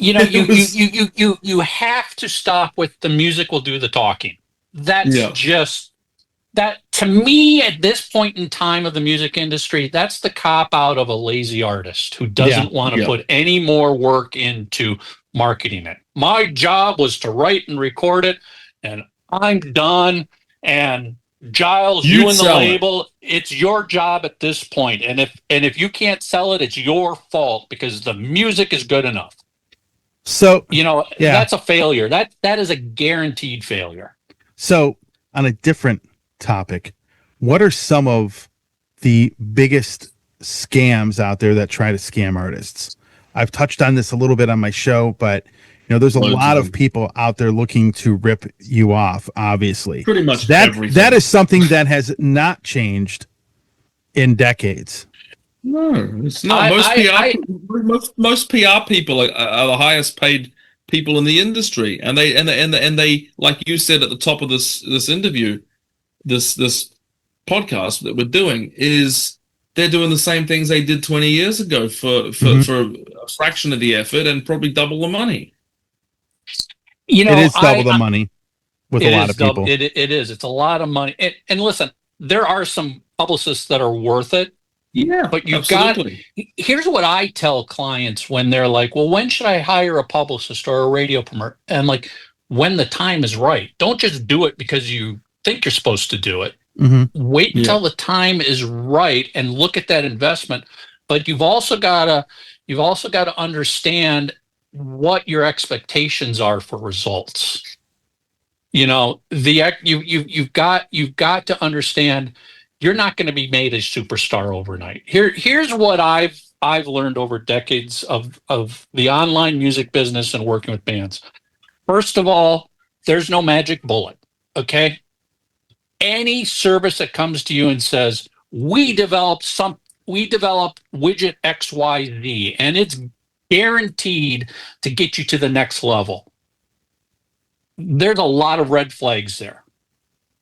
You have to stop with the music will do the talking. That's just that to me at this point in time of the music industry. That's the cop out of a lazy artist who doesn't want to put any more work into marketing it. My job was to write and record it, and I'm done. And Giles, you and the label, it's your job at this point. And if you can't sell it, it's your fault because the music is good enough. So that's a failure. That is a guaranteed failure. So on a different topic, what are some of the biggest scams out there that try to scam artists? I've touched on this a little bit on my show, but there's a lot of people out there looking to rip you off, obviously. Pretty much everything. That is something that has not changed in decades. No, it's not. Most PR people are the highest paid people in the industry, and they like you said at the top of this interview, this podcast that we're doing is they're doing the same things they did 20 years ago for a fraction of the effort and probably double the money. It is double the money with a lot of people. It is. It's a lot of money. And listen, there are some publicists that are worth it. Yeah, but here's what I tell clients when they're like, well, when should I hire a publicist or a radio promoter? And like, when the time is right. Don't just do it because you think you're supposed to do it. Mm-hmm. Wait until the time is right and look at that investment. But you've also got to understand what your expectations are for results. You've got to understand you're not going to be made a superstar overnight. Here's what I've learned over decades of the online music business and working with bands. First of all, there's no magic bullet. Okay. Any service that comes to you and says, we develop widget XYZ, and it's guaranteed to get you to the next level. There's a lot of red flags there.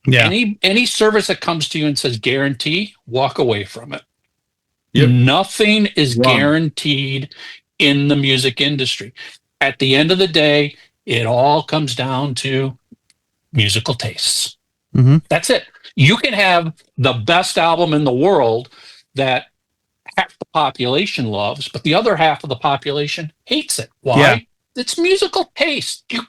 Yeah. Any service that comes to you and says guarantee, walk away from it. Yep. Nothing is guaranteed in the music industry. At the end of the day, it all comes down to musical tastes. Mm-hmm. That's it. You can have the best album in the world that half the population loves, but the other half of the population hates it. Why? Yeah. It's musical taste. You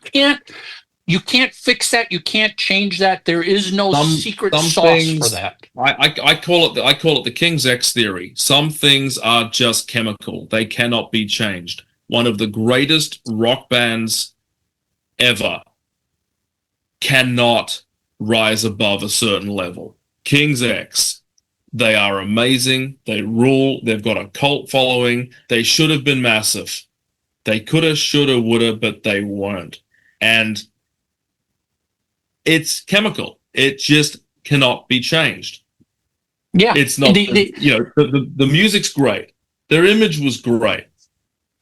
can't fix that. You can't change that. There is no secret sauce for that. I call it the King's X theory. Some things are just chemical. They cannot be changed. One of the greatest rock bands ever cannot rise above a certain level. King's X. They are amazing. They rule. They've got a cult following. They should have been massive. They coulda, shoulda, woulda, but they weren't. And it's chemical. It just cannot be changed. Yeah, it's not. The music's great. Their image was great.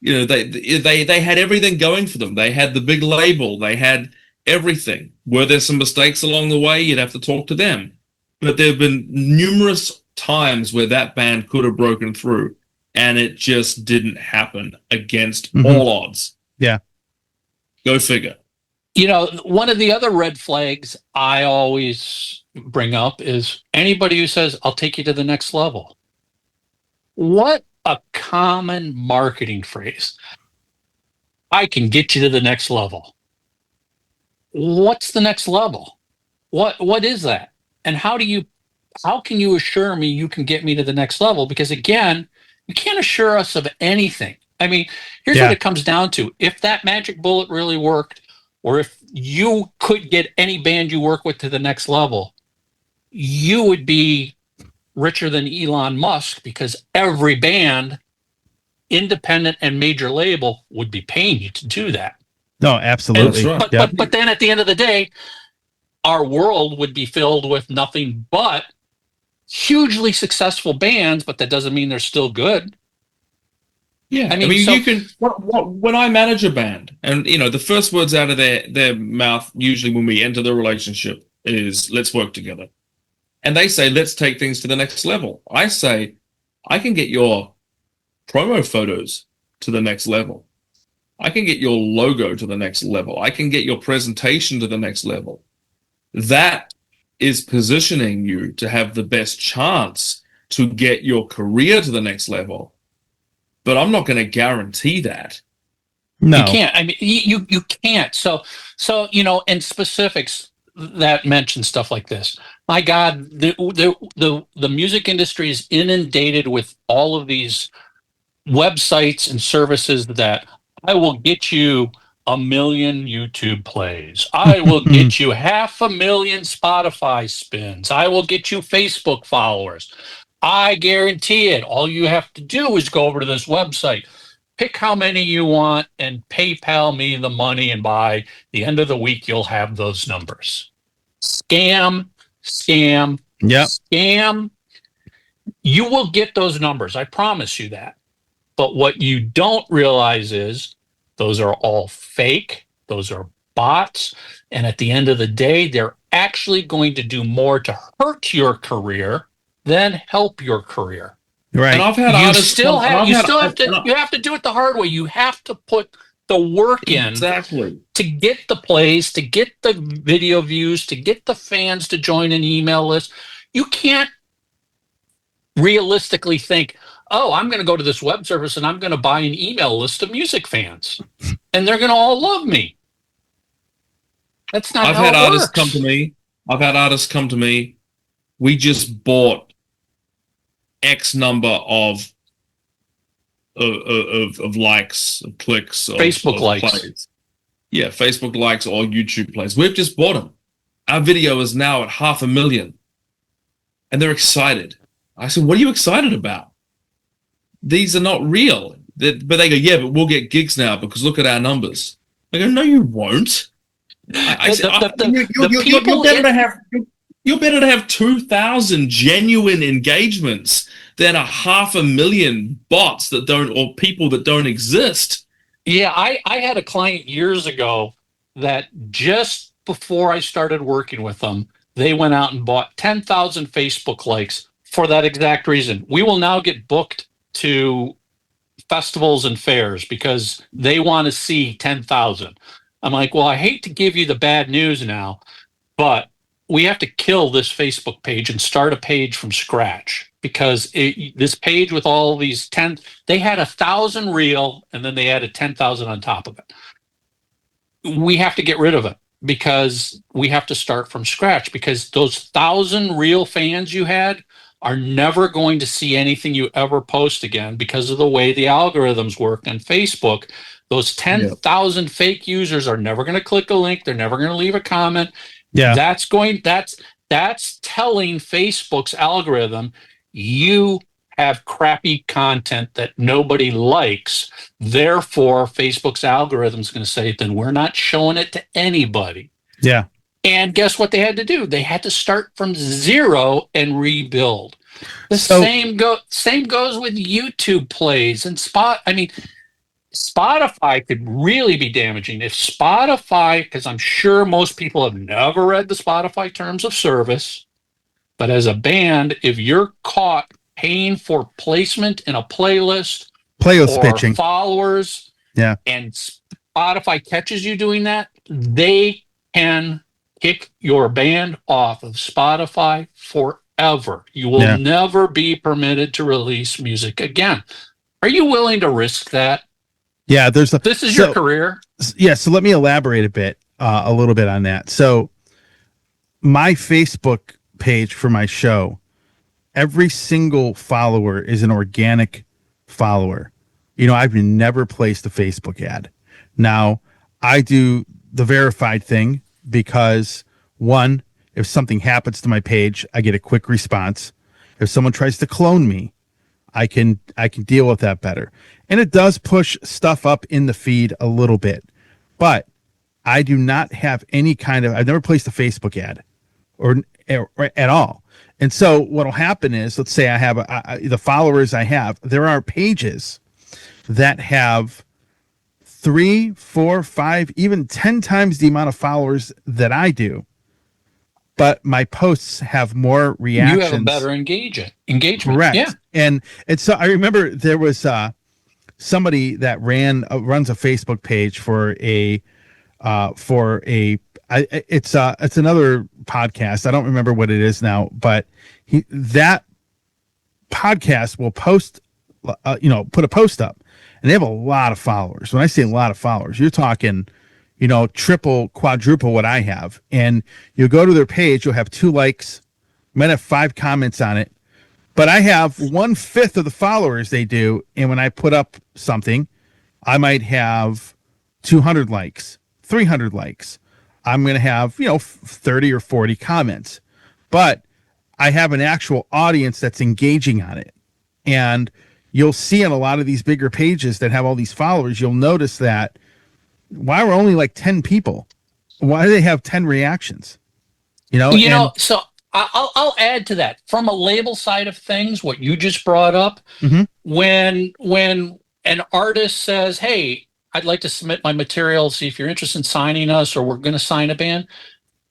They had everything going for them. They had the big label. They had everything. Were there some mistakes along the way? You'd have to talk to them. But there have been numerous times where that band could have broken through, and it just didn't happen against all odds. Yeah. Go figure. One of the other red flags I always bring up is anybody who says, I'll take you to the next level. What a common marketing phrase. I can get you to the next level. What's the next level? What is that? And how can you assure me you can get me to the next level? Because again, you can't assure us of anything. I mean, here's what it comes down to. If that magic bullet really worked, or if you could get any band you work with to the next level, you would be richer than Elon Musk because every band, independent and major label, would be paying you to do that. No, absolutely. Right. But then at the end of the day, our world would be filled with nothing but hugely successful bands, but that doesn't mean they're still good. Yeah, I mean you can. When I manage a band, and the first words out of their mouth usually when we enter the relationship is "Let's work together," and they say, "Let's take things to the next level." I say, "I can get your promo photos to the next level. I can get your logo to the next level. I can get your presentation to the next level. That is positioning you to have the best chance to get your career to the next level. But I'm not going to guarantee that. No, You can't. I mean, you can't. So in specifics that mention stuff like this. My God, the music industry is inundated with all of these websites and services that I will get you 1 million YouTube plays. I will get you 500,000 Spotify spins. I will get you Facebook followers. I guarantee it. All you have to do is go over to this website, pick how many you want, and PayPal me the money. And by the end of the week, you'll have those numbers. Scam, scam, Yep. scam. You will get those numbers. I promise you that. But what you don't realize is those are all fake. Those are bots. And at the end of the day, they're actually going to do more to hurt your career than help your career. Right. And I've had You artists still come- have I've you had- still have and to you have to do it the hard way. You have to put the work in Exactly. to get the plays, to get the video views, to get the fans to join an email list. You can't realistically think, oh, I'm going to go to this web service and I'm going to buy an email list of music fans and they're going to all love me. That's not I've how had it artists works. come to me. I've had artists come to me. We just bought X number of likes, of clicks, Facebook of likes. plays. Yeah, Facebook likes or YouTube plays. We've just bought them. Our video is now at 500,000, and they're excited. I said, "What are you excited about? These are not real." But they go, "Yeah, but we'll get gigs now because look at our numbers." I go, "No, you won't." You're better to have 2,000 genuine engagements than 500,000 bots that don't, or people that don't exist. Yeah, I had a client years ago that just before I started working with them, they went out and bought 10,000 Facebook likes for that exact reason. We will now get booked to festivals and fairs because they want to see 10,000. I'm like, well, I hate to give you the bad news now, but we have to kill this Facebook page and start a page from scratch because this page with all these 10, they had 1,000 real and then they added 10,000 on top of it. We have to get rid of it because we have to start from scratch because those 1,000 real fans you had are never going to see anything you ever post again because of the way the algorithms work on Facebook. Those 10,000 fake users are never going to click a link. They're never going to leave a comment. Yeah. That's telling Facebook's algorithm you have crappy content that nobody likes. Therefore, Facebook's algorithm is going to say, then we're not showing it to anybody. Yeah. And guess what they had to do? They had to start from zero and rebuild. The So- same goes with YouTube plays and Spotify could really be damaging. If Spotify, because I'm sure most people have never read the Spotify terms of service, but as a band, if you're caught paying for placement in a playlist or pitching. followers, Yeah. and Spotify catches you doing that, they can kick your band off of Spotify forever. You will never be permitted to release music again. Are you willing to risk that? Yeah. This is your career. Yeah. So let me elaborate a little bit on that. So my Facebook page for my show, every single follower is an organic follower. I've never placed a Facebook ad. Now, I do the verified thing because, one, if something happens to my page, I get a quick response. If someone tries to clone me, I can deal with that better. And it does push stuff up in the feed a little bit. But I do not have I've never placed a Facebook ad or at all. And so what'll happen is, let's say I have the followers I have, there are pages that have 3, 4, 5, even 10 times the amount of followers that I do. But my posts have more reactions. You have a better engagement. Correct. Yeah. And so I remember there was somebody that runs a Facebook page for it's another podcast. I don't remember what it is now, but that podcast will post, put a post up, and they have a lot of followers. When I say a lot of followers, you're talking, triple, quadruple what I have. And you go to their page, you'll have 2 likes, might have 5 comments on it, but I have 1/5 of the followers they do. And when I put up something, I might have 200 likes, 300 likes. I'm going to have, 30 or 40 comments, but I have an actual audience that's engaging on it. And you'll see on a lot of these bigger pages that have all these followers, you'll notice that why are only like 10 people? Why do they have 10 reactions? So I'll add to that from a label side of things, what you just brought up. Mhm. When an artist says, hey, I'd like to submit my material, see if you're interested in signing us, or we're going to sign a band.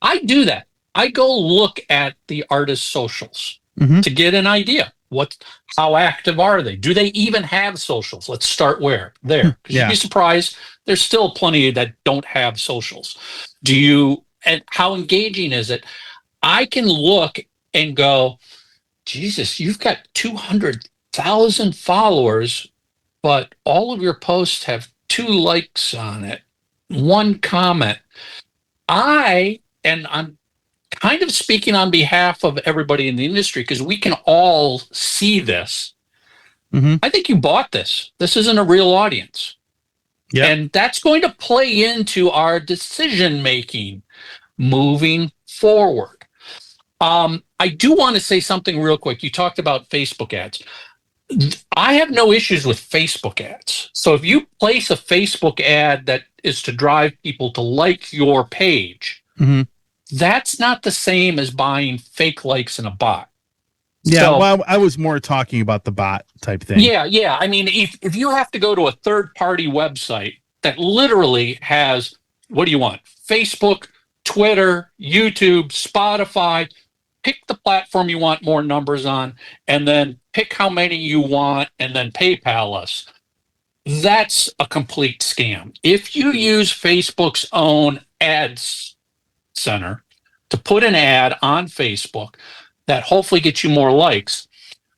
I do that. I go look at the artist's socials Mhm. to get an idea. How active are they? Do they even have socials? Let's start there. Because Yeah. you'd be surprised. There's still plenty that don't have socials. And how engaging is it? I can look and go, Jesus, you've got 200,000 followers, but all of your posts have 2 likes on it, 1 comment. And I'm kind of speaking on behalf of everybody in the industry because we can all see this. Mhm. I think you bought this. This isn't a real audience. Yeah. And that's going to play into our decision making moving forward. I do want to say something real quick. You talked about Facebook ads. I have no issues with Facebook ads. So if you place a Facebook ad that is to drive people to like your page, Mhm. that's not the same as buying fake likes in a bot. Yeah. So- Well, I was more talking about the bot type thing. Yeah. I mean, if you have to go to a third-party website that literally has, what do you want? Facebook, Twitter, YouTube, Spotify, pick the platform you want more numbers on, and then pick how many you want, and then PayPal us. That's a complete scam. If you use Facebook's own ads center to put an ad on Facebook that hopefully gets you more likes,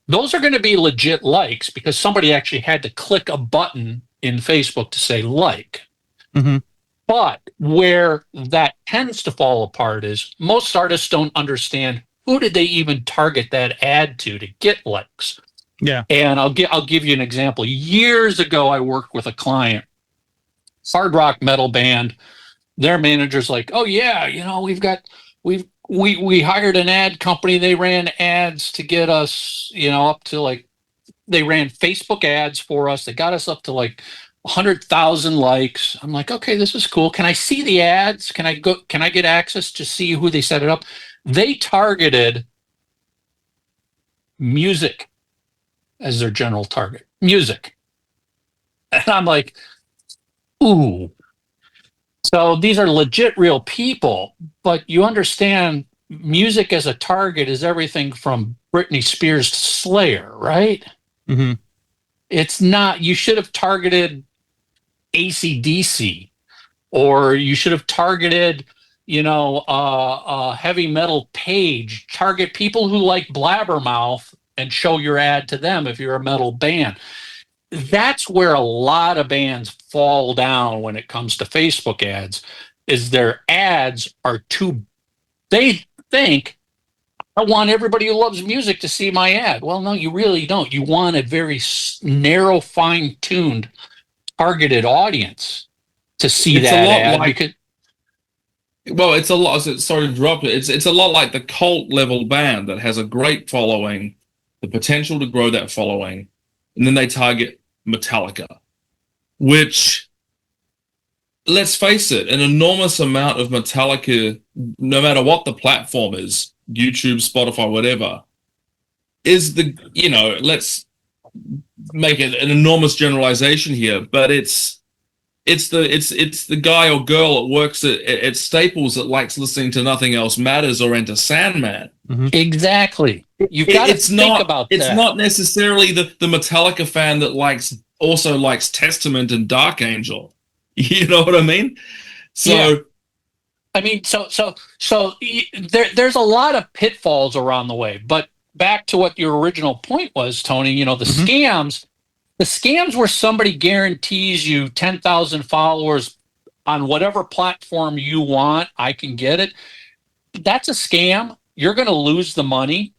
those are going to be legit likes because somebody actually had to click a button in Facebook to say like. Mhm. But where that tends to fall apart is most artists don't understand who did they even target that ad to get likes. Yeah. And I'll give you an example. Years ago, I worked with a client, hard rock metal band. Their manager's like, "Oh yeah, we hired an ad company. They ran ads to get us, up to like, they ran Facebook ads for us. They got us up to like 100,000 likes." I'm like, "Okay, this is cool. Can I see the ads? Can I get access to see who they set it up?" They targeted music as their general target. Music. And I'm like, ooh. So these are legit real people, but you understand music as a target is everything from Britney Spears to Slayer, right? Mhm. It's not, you should have targeted AC/DC, or you should have targeted, a heavy metal page. Target people who like Blabbermouth and show your ad to them if you're a metal band. That's where a lot of bands fall down when it comes to Facebook ads, is their ads are too, they think, I want everybody who loves music to see my ad. Well, no, you really don't. You want a very narrow, fine-tuned, targeted audience to see It's a that lot ad. like- Because Well, it's a lot. Sorry to drop it. It's a lot like the cult level band that has a great following, the potential to grow that following, and then they target Metallica, which, let's face it, an enormous amount of Metallica, no matter what the platform is, YouTube, Spotify, whatever, is let's make it an enormous generalization here, but it's the guy or girl that works at Staples that likes listening to Nothing Else Matters or Enter Sandman. exactly. You've got to think about that. It's not necessarily the Metallica fan that likes also likes Testament and Dark Angel. You know what I mean? So Yeah. I mean, there's a lot of pitfalls around the way. But back to what your original point was, Tony, you know, the scams where somebody guarantees you 10,000 followers on whatever platform you want, I can get it. That's a scam. You're going to lose the money.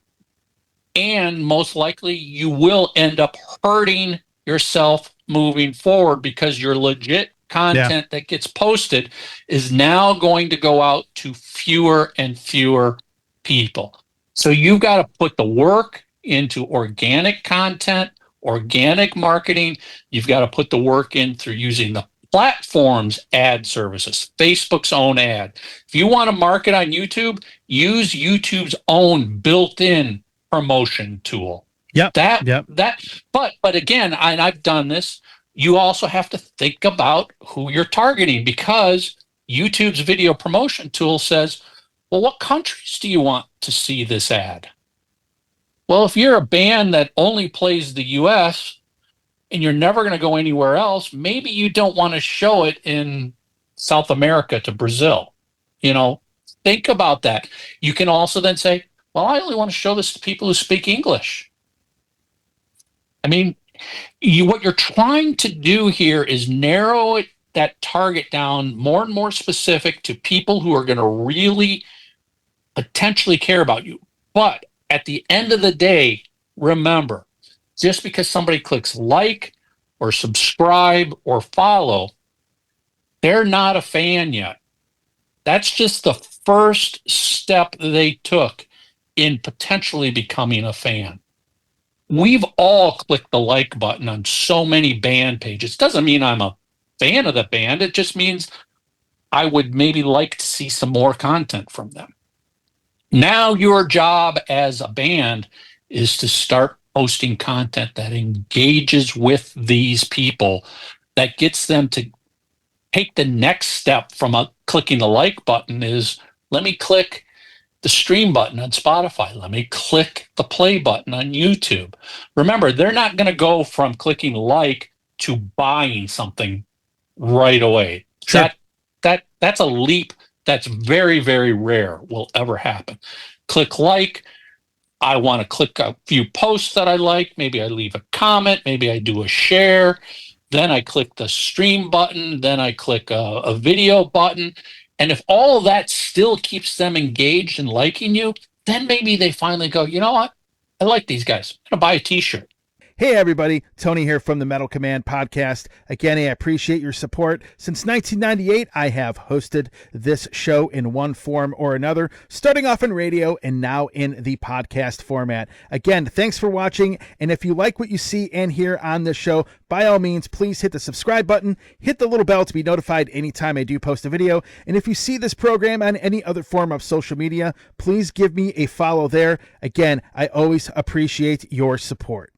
And most likely you will end up hurting yourself moving forward because your legit content that gets posted is now going to go out to fewer and fewer people. So you've got to put the work into organic content, organic marketing. You've got to put the work in through using the platform's ad services, Facebook's own ad. If you want to market on YouTube, use YouTube's own built-in promotion tool. But again, I've done this. You also have to think about who you're targeting, because YouTube's video promotion tool says, well, what countries do you want to see this ad? Well, if you're a band that only plays the US and you're never going to go anywhere else, maybe you don't want to show it in South America to Brazil. You know, think about that. You can also then say, well, I only want to show this to people who speak English. I mean, what you're trying to do here is narrow that target down more and more specific to people who are going to really potentially care about you. But at the end of the day, remember, just because somebody clicks like or subscribe or follow, they're not a fan yet. That's just the first step they took in potentially becoming a fan. We've all clicked the like button on so many band pages. Doesn't mean I'm a fan of the band. It just means I would maybe like to see some more content from them. Now your job as a band is to start posting content that engages with these people, that gets them to take the next step from clicking the like button is, let me click the stream button on Spotify. Let me click the play button on YouTube. Remember, they're not going to go from clicking like to buying something right away. Sure. That's a leap that's very, very rare will ever happen. Click like. I want to click a few posts that I like. Maybe I leave a comment. Maybe I do a share. Then I click the stream button. Then I click a video button. And if all of that still keeps them engaged and liking you, then maybe they finally go, you know what? I like these guys. I'm going to buy a t-shirt. Hey everybody, Tony here from the Metal Command podcast. Again, I appreciate your support. Since 1998, I have hosted this show in one form or another, starting off in radio and now in the podcast format. Again, thanks for watching. And if you like what you see and hear on this show, by all means, please hit the subscribe button, hit the little bell to be notified anytime I do post a video. And if you see this program on any other form of social media, please give me a follow there. Again, I always appreciate your support.